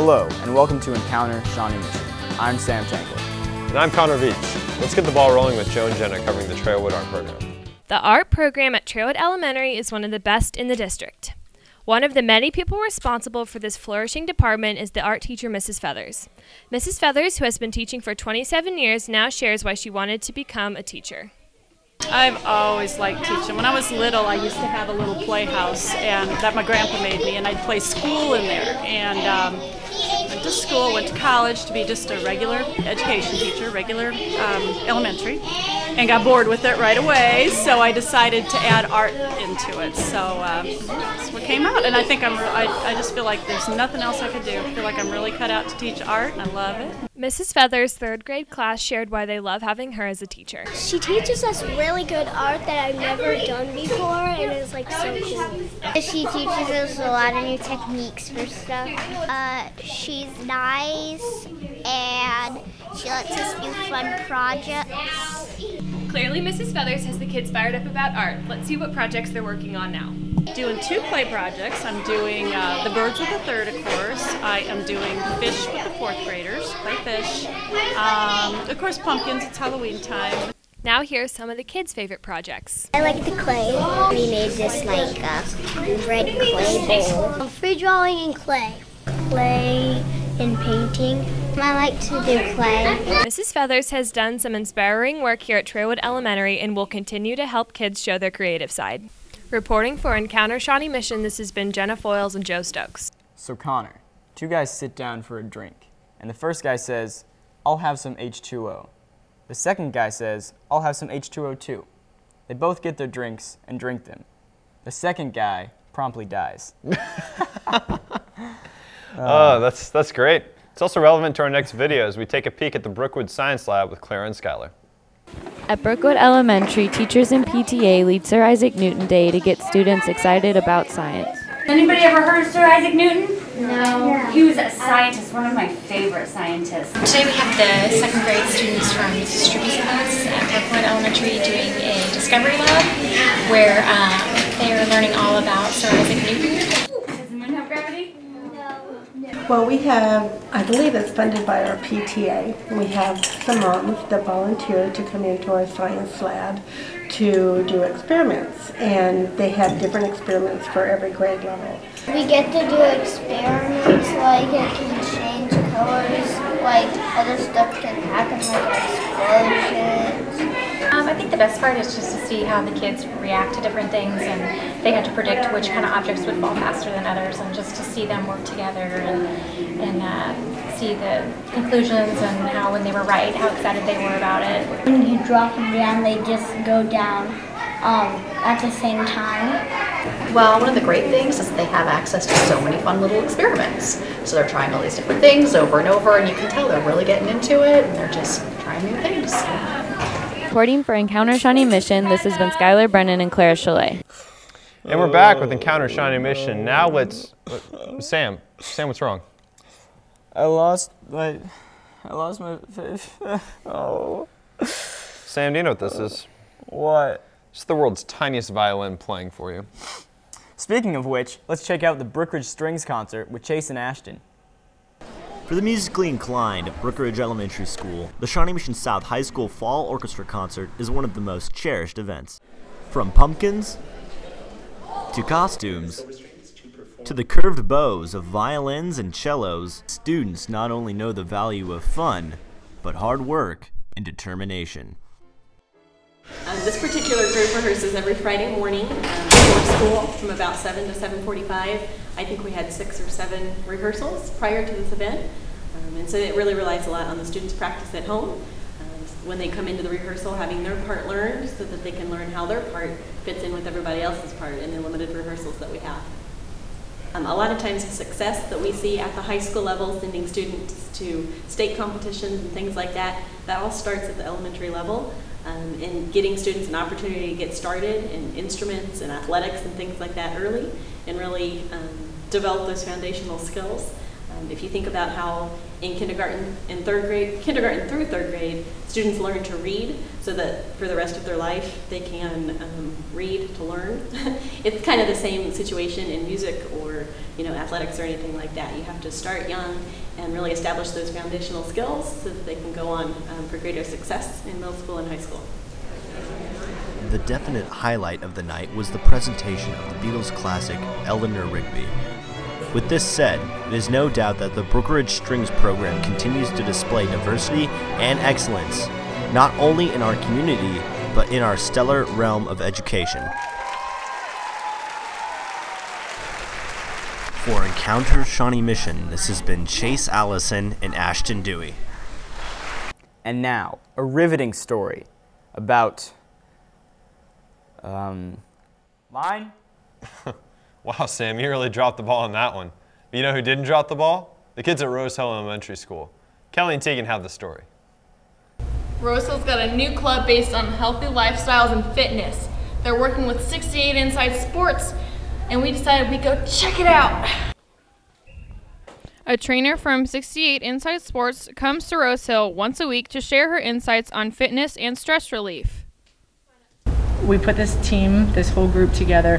Hello, and welcome to Encounter Shawnee Mission. I'm Sam Tankler. And I'm Connor Veets. Let's get the ball rolling with Joe and Jenna covering the Trailwood art program. The art program at Trailwood Elementary is one of the best in the district. One of the many people responsible for this flourishing department is the art teacher, Mrs. Feathers. Mrs. Feathers, who has been teaching for 27 years, now shares why she wanted to become a teacher. I've always liked teaching. When I was little, I used to have a little playhouse and that my grandpa made me, and I'd play school in there. And went to school, went to college to be just a regular education teacher, regular elementary, and got bored with it right away. So I decided to add art into it. So that's what came out, and I think I just feel like there's nothing else I could do. I feel like I'm really cut out to teach art, and I love it. Mrs. Feathers' third grade class shared why they love having her as a teacher. She teaches us really good art that I've never done before, and it's like so cool. She teaches us a lot of new techniques for stuff. She's nice, and she lets us do fun projects. Clearly, Mrs. Feathers has the kids fired up about art. Let's see what projects they're working on now. Doing two play projects. I'm doing the birds with the third, of course. I am doing fish with the fourth graders, play fish. Of course, pumpkins, it's Halloween time. Now here's some of the kids' favorite projects. I like the clay. We made this like red clay bowl. Free drawing and clay. Clay and painting. I like to do clay. Mrs. Feathers has done some inspiring work here at Trailwood Elementary and will continue to help kids show their creative side. Reporting for Encounter Shawnee Mission, this has been Jenna Foyles and Joe Stokes. So Connor, two guys sit down for a drink, and the first guy says, "I'll have some H2O." The second guy says, "I'll have some H2O too." They both get their drinks and drink them. The second guy promptly dies. Oh, that's great. It's also relevant to our next video as we take a peek at the Brookwood Science Lab with Clara and Skylar. At Brookwood Elementary, teachers and PTA lead Sir Isaac Newton Day to get students excited about science. Anybody ever heard of Sir Isaac Newton? No. He was a scientist, one of my favorite scientists. Today we have the second grade students from Mrs. Struppi's class at Park Elementary doing a discovery lab where they are learning all about Sir Isaac Newton. Does the moon have gravity? Well, we have, I believe it's funded by our PTA. We have some moms that volunteer to come into our science lab to do experiments, and they have different experiments for every grade level. We get to do experiments like it can change colors, like other stuff can happen like explosions. I think the best part is just to see how the kids react to different things, and they had to predict which kind of objects would fall faster than others, and just to see them work together and see the conclusions and how when they were right, how excited they were about it. When you drop them down, they just go down at the same time. Well, one of the great things is that they have access to so many fun little experiments. So they're trying all these different things over and over, and you can tell they're really getting into it, and they're just trying new things. Reporting for Encounter Shawnee Mission, this has been Skylar Brennan and Clara Chalet. And we're back with Encounter Shawnee Mission. Now let's... Sam, what's wrong? I lost my... Oh. Sam, do you know what this is? What? It's the world's tiniest violin playing for you. Speaking of which, let's check out the Brookridge Strings Concert with Chase and Ashton. For the musically inclined at Brookridge Elementary School, the Shawnee Mission South High School Fall Orchestra Concert is one of the most cherished events. From pumpkins, to costumes, to the curved bows of violins and cellos, students not only know the value of fun, but hard work and determination. This particular group rehearses every Friday morning before school from about 7 to 7:45. I think we had 6 or 7 rehearsals prior to this event, and so it really relies a lot on the students' practice at home. When they come into the rehearsal, having their part learned so that they can learn how their part fits in with everybody else's part in the limited rehearsals that we have. A lot of times the success that we see at the high school level, sending students to state competitions and things like that, that all starts at the elementary level. And getting students an opportunity to get started in instruments and athletics and things like that early, and really develop those foundational skills. If you think about how in kindergarten through third grade, students learn to read so that for the rest of their life they can read to learn. It's kind of the same situation in music or athletics or anything like that. You have to start young and really establish those foundational skills so that they can go on for greater success in middle school and high school. The definite highlight of the night was the presentation of the Beatles classic Eleanor Rigby. With this said, it is no doubt that the Brookridge Strings program continues to display diversity and excellence, not only in our community, but in our stellar realm of education. For Encounter Shawnee Mission, this has been Chase Allison and Ashton Dewey. And now, a riveting story about mine. Wow, Sam, you really dropped the ball on that one. But you know who didn't drop the ball? The kids at Rosehill Elementary School. Kelly and Tegan have the story. Rosehill's got a new club based on healthy lifestyles and fitness. They're working with 68 Inside Sports, and we decided we'd go check it out. A trainer from 68 Inside Sports comes to Rosehill once a week to share her insights on fitness and stress relief. We put this team, this whole group together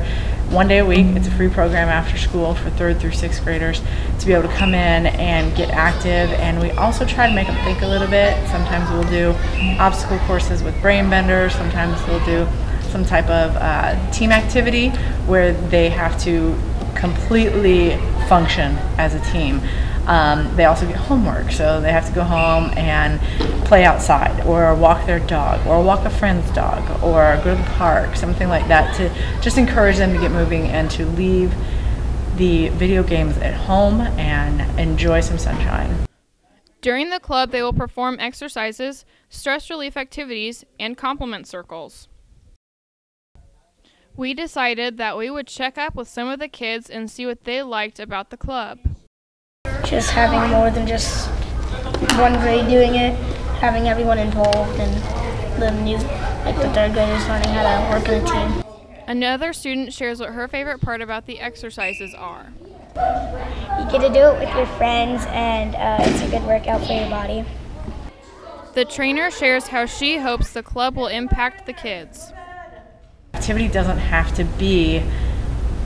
one day a week. It's a free program after school for 3rd through 6th graders to be able to come in and get active, and we also try to make them think a little bit. Sometimes we'll do obstacle courses with brain benders, sometimes we'll do some type of team activity where they have to completely function as a team. They also get homework, so they have to go home and play outside or walk their dog or walk a friend's dog or go to the park, something like that, to just encourage them to get moving and to leave the video games at home and enjoy some sunshine. During the club, they will perform exercises, stress relief activities, and compliment circles. We decided that we would check up with some of the kids and see what they liked about the club. Just having more than just one grade doing it, having everyone involved, and the 3rd graders learning how to work in a team. Another student shares what her favorite part about the exercises are. You get to do it with your friends, and it's a good workout for your body. The trainer shares how she hopes the club will impact the kids. Activity doesn't have to be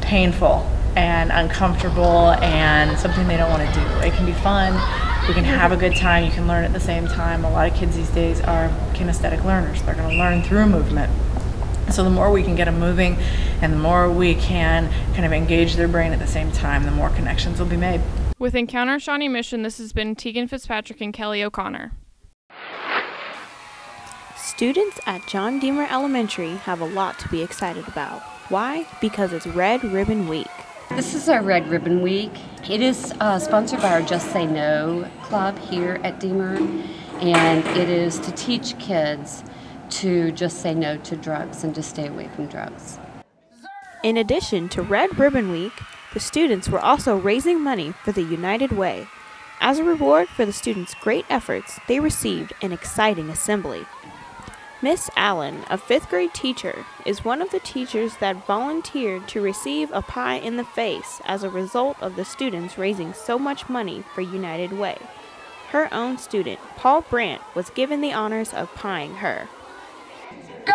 painful and uncomfortable and something they don't want to do. It can be fun. We can have a good time. You can learn at the same time. A lot of kids these days are kinesthetic learners. They're going to learn through movement. So the more we can get them moving and the more we can kind of engage their brain at the same time, the more connections will be made. With Encounter Shawnee Mission, this has been Tegan Fitzpatrick and Kelly O'Connor. Students at John Deemer Elementary have a lot to be excited about. Why? Because it's Red Ribbon Week. This is our Red Ribbon Week. It is sponsored by our Just Say No club here at Deemer, and it is to teach kids to just say no to drugs and to stay away from drugs. In addition to Red Ribbon Week, the students were also raising money for the United Way. As a reward for the students' great efforts, they received an exciting assembly. Miss Allen, a 5th grade teacher, is one of the teachers that volunteered to receive a pie in the face as a result of the students raising so much money for United Way. Her own student, Paul Brandt, was given the honors of pieing her. Go!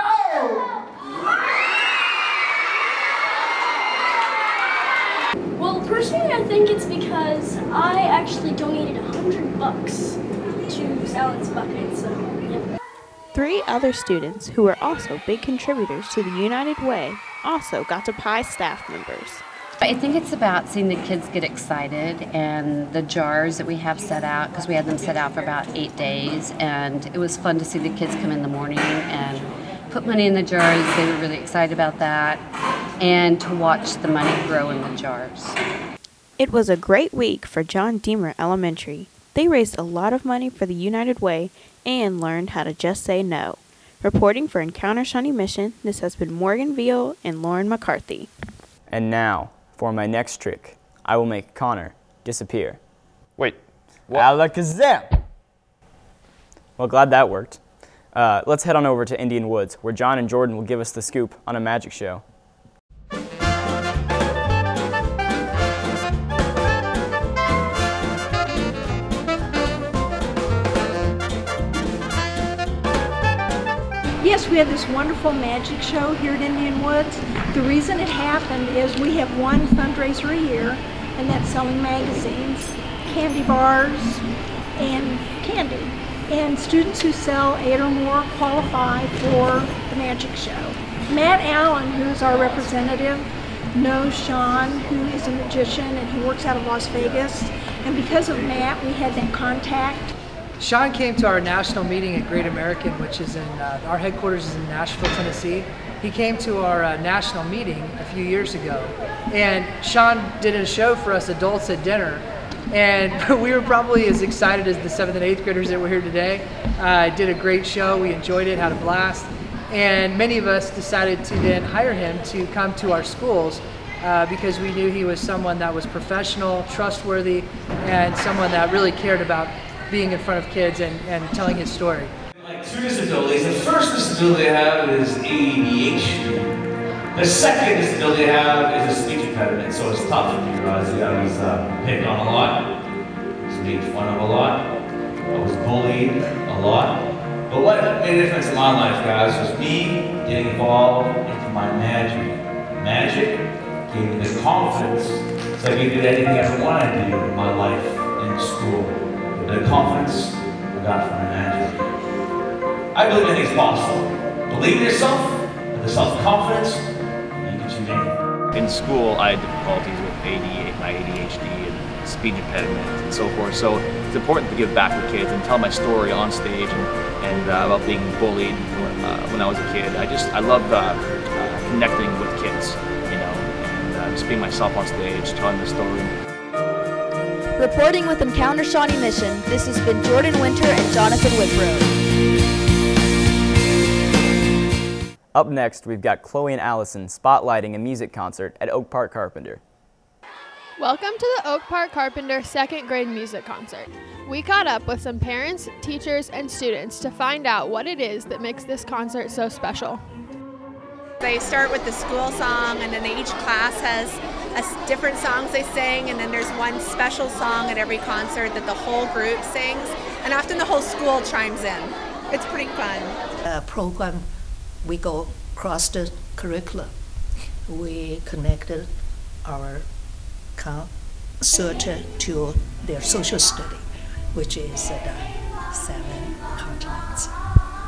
Well, personally, I think it's because I actually donated $100 to Alan's bucket, so yeah. 3 other students, who were also big contributors to the United Way, also got to pie staff members. I think it's about seeing the kids get excited, and the jars that we have set out, because we had them set out for about 8 days, and it was fun to see the kids come in the morning and put money in the jars. They were really excited about that, and to watch the money grow in the jars. It was a great week for John Deemer Elementary. They raised a lot of money for the United Way and learned how to just say no. Reporting for Encounter Shawnee Mission, this has been Morgan Veal and Lauren McCarthy. And now, for my next trick, I will make Connor disappear. Wait, what? Alakazam! Well, glad that worked. Let's head on over to Indian Woods, where John and Jordan will give us the scoop on a magic show. we had this wonderful magic show here at Indian Woods. The reason it happened is we have one fundraiser a year, and that's selling magazines, candy bars, and candy. And students who sell 8 or more qualify for the magic show. Matt Allen, who is our representative, knows Sean, who is a magician, and he works out of Las Vegas. And because of Matt, we had that contact. Sean came to our national meeting at Great American, which is in, our headquarters is in Nashville, Tennessee. He came to our national meeting a few years ago, and Sean did a show for us adults at dinner, and we were probably as excited as the 7th and 8th graders that were here today. Did a great show, we enjoyed it, had a blast, and many of us decided to then hire him to come to our schools because we knew he was someone that was professional, trustworthy, and someone that really cared about being in front of kids and telling his story. Like 2 disabilities. The first disability I have is ADHD. The second disability I have is a speech impediment, so it's tough for me, guys. I was picked on a lot, I was made fun of a lot, I was bullied a lot. But what made a difference in my life, guys, was me getting involved into my magic. Magic gave me the confidence so I could do anything I ever wanted to do in my life in school. The confidence I got from the magic. I believe anything's possible. Believe in yourself, with the self-confidence, and you can achieve anything. In school, I had difficulties with my ADHD and speech impediment and so forth, so it's important to give back to kids and tell my story on stage and about being bullied when I was a kid. I love connecting with kids, you know, and just being myself on stage, telling the story. Reporting with Encounter Shawnee Mission, this has been Jordan Winter and Jonathan Whitrow. Up next, we've got Chloe and Allison spotlighting a music concert at Oak Park Carpenter. Welcome to the Oak Park Carpenter 2nd grade music concert. We caught up with some parents, teachers, and students to find out what it is that makes this concert so special. They start with the school song, and then each class has different songs they sing, and then there's one special song at every concert that the whole group sings, and often the whole school chimes in. It's pretty fun. Program, we go across the curriculum. We connected our concert to their social study, which is the 7 continents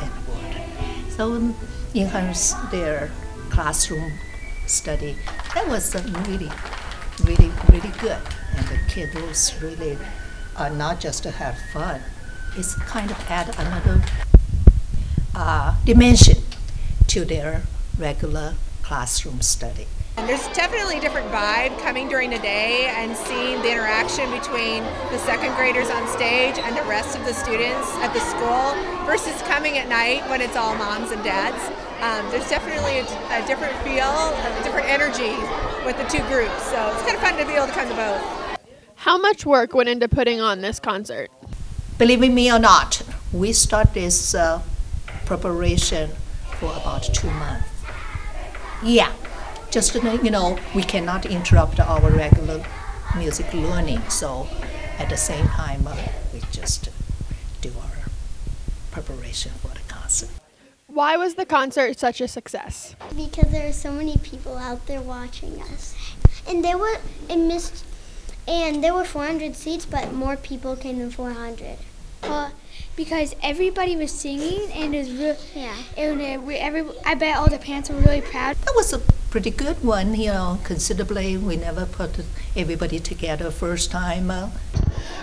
and world. So enhance their classroom study. That was really good. And the kids really not just to have fun, it's kind of add another dimension to their regular classroom study. And there's definitely a different vibe coming during the day and seeing the interaction between the 2nd graders on stage and the rest of the students at the school versus coming at night when it's all moms and dads. There's definitely a different feel, a different energy with the 2 groups, so it's kind of fun to be able to come to both. How much work went into putting on this concert? Believe me or not, we start this preparation for about 2 months. Yeah, just you know, we cannot interrupt our regular music learning, so at the same time we just do our preparation for the concert. Why was the concert such a success? Because there are so many people out there watching us. And there were 400 seats, but more people came than 400. Because everybody was singing, and it was real. Yeah. And I bet all the parents were really proud. That was a pretty good one, you know. Considerably, we never put everybody together first time.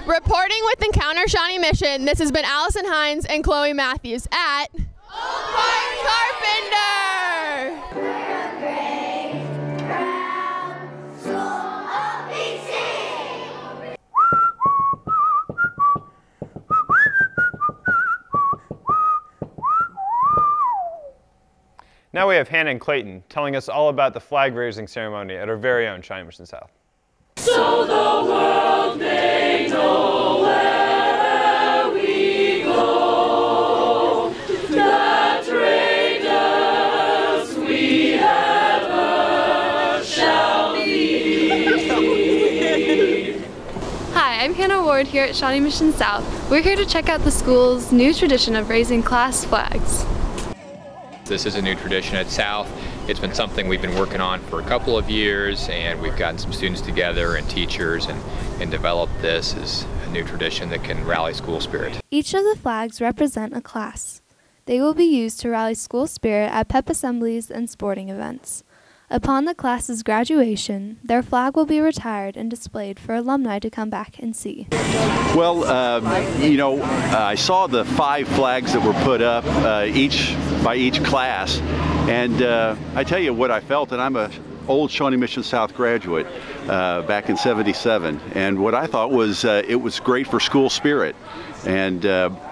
Reporting with Encounter Shawnee Mission, this has been Allison Hines and Chloe Matthews at Park Carpenter. Now we have Hannah and Clayton telling us all about the flag raising ceremony at our very own Shawnee Mission South. So the world may know wherever we go, that traitors we ever shall be. Hi, I'm Hannah Ward here at Shawnee Mission South. We're here to check out the school's new tradition of raising class flags. this is a new tradition at South. It's been something we've been working on for a couple of years, and we've gotten some students together and teachers and developed this as a new tradition that can rally school spirit. Each of the flags represent a class. They will be used to rally school spirit at pep assemblies and sporting events. Upon the class's graduation, their flag will be retired and displayed for alumni to come back and see. Well, I saw the 5 flags that were put up, each by each class, and I tell you what I felt, and I'm a old Shawnee Mission South graduate back in '77, and what I thought was it was great for school spirit. And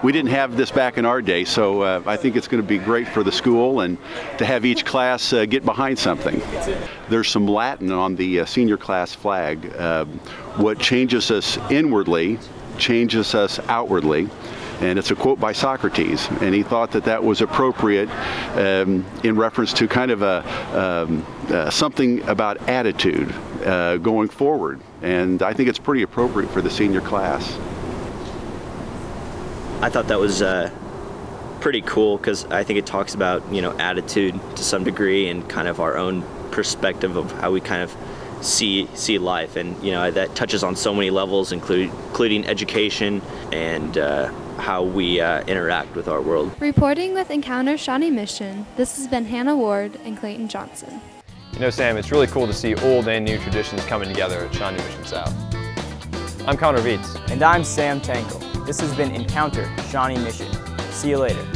we didn't have this back in our day, so I think it's going to be great for the school and to have each class get behind something. There's some Latin on the senior class flag. What changes us inwardly changes us outwardly. And it's a quote by Socrates, and he thought that that was appropriate in reference to kind of something about attitude going forward. And I think it's pretty appropriate for the senior class. I thought that was pretty cool because I think it talks about, attitude to some degree and kind of our own perspective of how we kind of see life, and that touches on so many levels, including education and how we interact with our world. Reporting with Encounter Shawnee Mission, this has been Hannah Ward and Clayton Johnson. Sam, it's really cool to see old and new traditions coming together at Shawnee Mission South. I'm Connor Vietz. And I'm Sam Tankel. This has been Encounter Shawnee Mission. See you later.